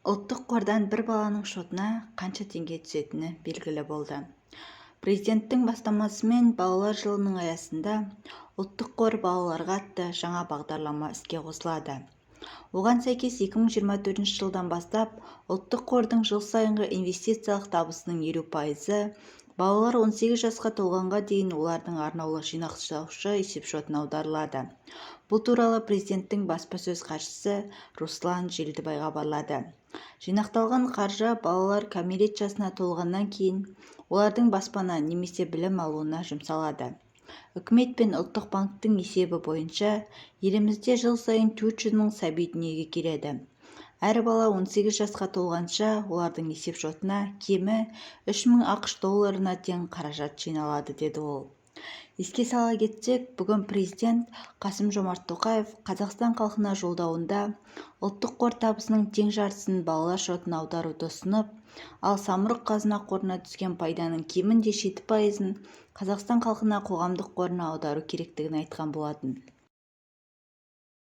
Ұлттық қордан бір баланың шотына қанша теңге түсетіні белгілі болды. Президенттің бастамасымен балалар жылының аясында ұлттық қор балаларға атты жаңа бағдарлама іске қосылады. Оған сәйкес 2024 жылдан бастап ұлттық қордың жыл сайынғы инвестициялық табысының 50% балалар 18 жасқа толғанға дейін олардың арнаулы жинақтаушы есепшотына аударылады. Бұл туралы президенттің баспасөз хатшысы Руслан Желдібай хабарлады. Жинақталған қаржы балалар кәмелет жасына толғаннан кейін олардың баспана немесе білім алуына жұмсалады. Үкімет пен ұлттық банктың есебі бойынша елімізде жыл сайын 400 мың сәби дүниеге келеді. Әр бала 18 жасқа толғанша олардың есепшотына кемі 3000 ақш долларына тең қаражат жиналады, деді ол. Еске сала кетсек, бүгін президент Қасым-Жомарт Тоқаев Қазақстан халқына жолдауында ұлттық қор табысының тең жартысын балалар шотына аударуды ұсынып, ал самұрық қазына қорына түскен пайданың кемінде 7%-ын Қазақстан халқына қоғамдық қорына аудару керектігін айтқан болатын.